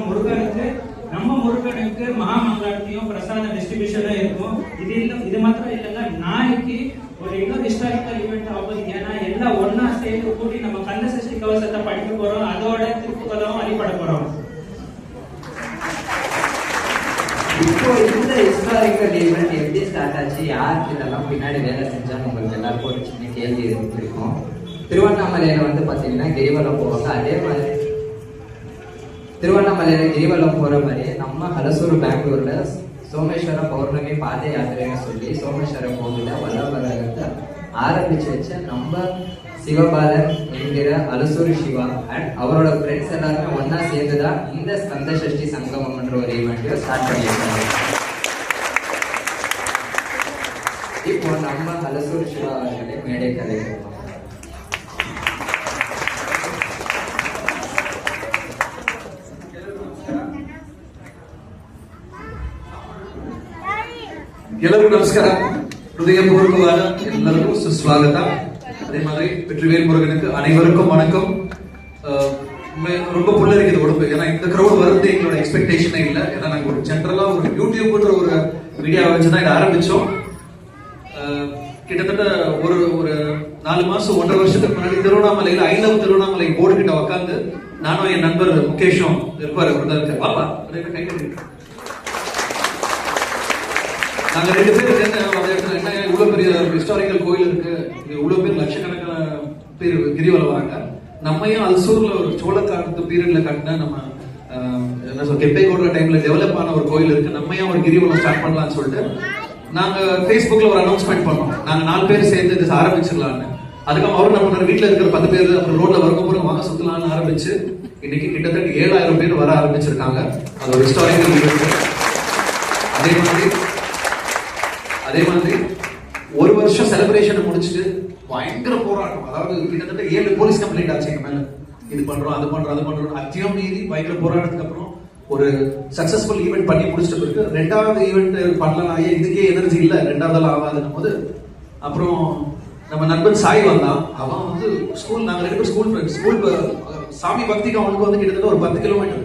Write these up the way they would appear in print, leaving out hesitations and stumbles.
முருகனுக்கு முருகனுக்கு மகாமங்கலத்தையும் பிரசாத டிஸ்ட்ரிபியூஷனும் இருக்கும். இது மாத்திரம் இல்லைங்க, நாளைக்கு ஒரு இன்னொரு ஹிஸ்டாரிக்கல் ஈவெண்ட் ஆகும். ஏன்னா எல்லாம் ஒன்னா சேர்ந்து கூடி நம்ம கந்தசஷ்டி கவசத்தை படிக்க போறோம், அதோட திருப்புகளும் வழிபட போறோம். இப்போ இந்த ஹிஸ்டாரிக்கல் ஈவெண்ட் எப்படி ஸ்டார்ட் ஆச்சு, யாருக்கு இதெல்லாம் பின்னாடி வேலை செஞ்சான்னு உங்களுக்கு எல்லாருக்கும் ஒரு சின்ன கேள்வி இருக்கும். திருவண்ணாமலையில வந்து பாத்தீங்கன்னா கிரிவலம் போவாங்க. அதே மாதிரி திருவண்ணாமலையில கிரிவலம் போற மாதிரி நம்ம ஹலசூர் பெங்களூர்ல சோமேஸ்வர பௌர்ணமி பாத யாத்திரைன்னு சொல்லி சோமேஸ்வர கோவில வல்லவரகத்தை ஆரம்பிச்சு வச்ச நம்ம சிவபாலன் என்கிற அலசூர் சிவா அண்ட் அவரோட ஃப்ரெண்ட்ஸ் எல்லாருமே ஒன்னா சேர்ந்துதான் இந்த ஸ்கந்த சஷ்டி சங்கமம் என்ற ஒரு ஈவெண்ட்டை ஸ்டார்ட் பண்ணியிருக்காங்க. இப்போ நம்ம அலசூர் சிவா அவர்களை மேடை கலைக்கிறோம். ಎಲ್ಲರಿಗೂ ನಮಸ್ಕಾರ, ಹೃದಯಪೂರ್ವಕವಾದ ಎಲ್ಲರಿಗೂ ಸುಸ್ವಾಗತ. அதே மாதிரி வெற்றிவேல் முருகனுக்கு அனைவருக்கும் வணக்கம். ரொம்ப புல்லரிக்குது உடம்பு, ஏன்னா இந்த கிரௌட் வருது எங்களோட எக்ஸ்பெக்டேஷனே இல்லை. ஏன்னா நாங்கள் ஒரு ஜென்ரலா ஒரு யூடியூப்ன்ற ஒரு மீடியா வச்சுதான் இதை ஆரம்பிச்சோம். கிட்டத்தட்ட ஒரு 4 மாசம் 1.5 வருஷத்துக்கு முன்னாடி திருவண்ணாமலையில ஐ லவ் திருவண்ணாமலை போர்டு கிட்ட உட்காந்து நானும் என் நண்பர் முகேஷும் இருப்பாரு, பாப்பா கை கட்டி நாங்க 2 பேர் என்ன இவ்வளவு பெரிய ஹிஸ்டாரிக்கல் கோயில் இருக்கு, இவ்வளவு பேர் லட்சக்கணக்கான பேர் கிரிவலம் வராங்க, நம்மையும் அல்சூர்ல ஒரு சோழக்காலத்து பீரியட்ல கட்டின நம்ம என்ன சொல்ற கெப்பேகோட டைம்ல டெவலப் ஆன ஒரு கோயில் இருக்கு, நம்மையும் ஒரு கிரிவலம் ஸ்டார்ட் பண்ணலாம்னு சொல்லிட்டு நாங்க Facebookல ஒரு அனௌன்ஸ்மெண்ட் பண்ணோம். நாங்க 4 பேர் சேர்ந்து இது ஆரம்பிச்சிடலாம்னு. அதுக்கப்புறம் அவர் நம்ம வீட்டுல இருக்கிற 10 பேர் அப்புறம் ரோட்ல வரப்போ வாங்க சுத்தலாம்னு ஆரம்பிச்சு இன்னைக்கு கிட்டத்தட்ட 7000 பேர் வர ஆரம்பிச்சிருக்காங்க. அது ஒரு ஹிஸ்டாரிக்கல் ஈவெண்ட். அதே மாதிரி 1 வருஷம் செலிப்ரேஷன் முடிச்சுட்டு பயங்கர போராட்டம், அதாவது கிட்டத்தட்ட 7 போலீஸ் கம்ப்ளைண்ட் ஆச்சு எங்க மேல. இது பண்றோம் அது பண்றோம் அத்தியம் மீறி பயங்கர போராட்டத்துக்கு அப்புறம் ஒரு சக்சஸ்ஃபுல் ஈவெண்ட் பண்ணி முடிச்சிட்ட பிறகு 2வது ஈவெண்ட் பண்ணலாம், இதுக்கே எனர்ஜி இல்ல, 2வதுல ஆகாதுன்னும் போது அப்புறம் நம்ம நண்பன் சாய் வந்தான். அவன் வந்து ஸ்கூல், நாங்க 2 பேரும் ஸ்கூல் ஃப்ரெண்ட்ஸ், ஸ்கூல் சாமி பக்திக்கு அவனுக்கு வந்து கிட்டத்தட்ட ஒரு 10 கிலோமீட்டர்.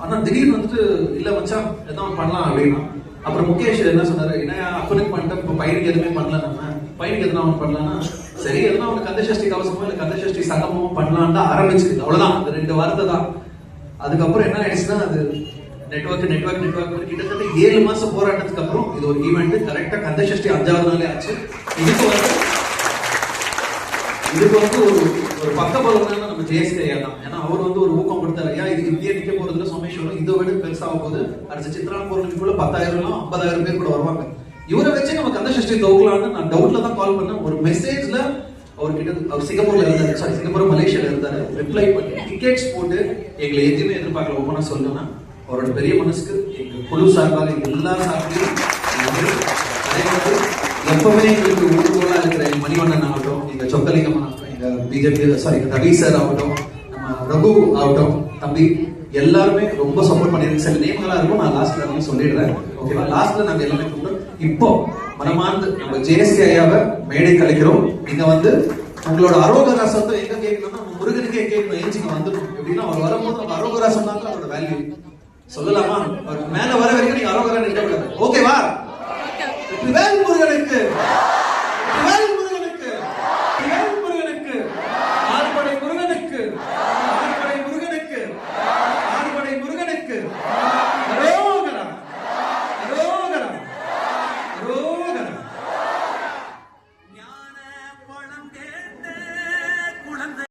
ஆனா திடீர்னு வந்துட்டு இல்ல மச்சான் எதாவது பண்ணலாம் அப்படின்னா, அப்புறம் முகேஷ் என்ன சொன்னாரு, என்ன அப்பனுக்கு பண்ணிட்டு இப்போ பையனுக்கு எதுவுமே பண்ணல, நம்ம பையனுக்கு எதுனா அவன் பண்ணலாம்னா சரி எதுனா அவனுக்கு கந்தசஷ்டி கவசமோ இல்லை கந்தசஷ்டி சங்கமோ பண்ணலான்னு தான் ஆரம்பிச்சுது. அவ்வளவுதான், அந்த 2 வாரத்தை தான். அதுக்கப்புறம் என்ன ஆயிடுச்சுன்னா அது நெட்வொர்க் கிட்டத்தட்ட 7 மாசம் போராட்டத்துக்கு அப்புறம் இது ஒரு ஈவெண்ட் கரெக்டா கந்தசஷ்டி 5வது நாளே ஆச்சு. இதுக்கு வந்து ஒரு பக்கபலம் நம்ம ஜெயஸ்கே தான். ஏன்னா அவர் வந்து ஒரு ஊக்கம் கொடுத்தாரு, ஐயா இது இந்தியா நிக்க போறதுல சோமேஸ்வரம் இதை விட பெருசாக போகுது, அடுத்த சித்ரா பௌர்ணமிக்குள்ள 10,000 50,000 பேர் கூட வருவாங்க, இவரை வச்சு நம்ம கந்தசஷ்டி தோக்கலான்னு நான் டவுட்ல தான் கால் பண்ணேன். ஒரு மெசேஜ்ல அவர் சிங்கப்பூர்ல இருந்தாரு, சிங்கப்பூர் மலேசியால இருந்தாரு, ரிப்ளை பண்ணி டிக்கெட்ஸ் போட்டு எங்களை எதுவுமே எதிர்பார்க்கல. ஒவ்வொன்றா சொல்லணும்னா அவரோட பெரிய மனசுக்கு எங்க குழு சார்பாக எல்லா சார்பிலையும் அதே மாதிரி எப்பவுமே எங்களுக்கு ஊர்வலா இருக்கிற எங்க மணிவண்ணன் ஆகட்டும், எங்க சொக்கலிங்கம் ஆகட்டும், எங்க பிஜேபி ரவி சார் ஆகட்டும், நம்ம ரகு ஆகட்டும், தம்பி எல்லாருமே ரொம்ப சப்போர்ட் பண்ணிருக்கு. சில நேம்களா இருக்கும், நான் லாஸ்ட்ல வந்து சொல்லிடுறேன், ஓகேவா? லாஸ்ட்ல நாங்க எல்லாமே கூப்பிட்டோம். இப்போ மனமார்ந்து நம்ம ஜேஎஸ்கே ஐயாவை மேடை கலைக்கிறோம். நீங்க வந்து உங்களோட அரோகரா சத்தம் எங்க கேட்கணும்னா நம்ம முருகனுக்கே கேட்கணும், ஏஞ்சிங்க வந்துடும். எப்படின்னா அவர் வரும்போது நம்ம அரோகரா சொன்னாங்க அவரோட வேல்யூ சொல்லலாமா? அவர் மேல வர வரைக்கும் நீங்க அரோகரா நிற்க கூடாது, ஓகேவா? வெற்றிவேல் முருகனுக்கு.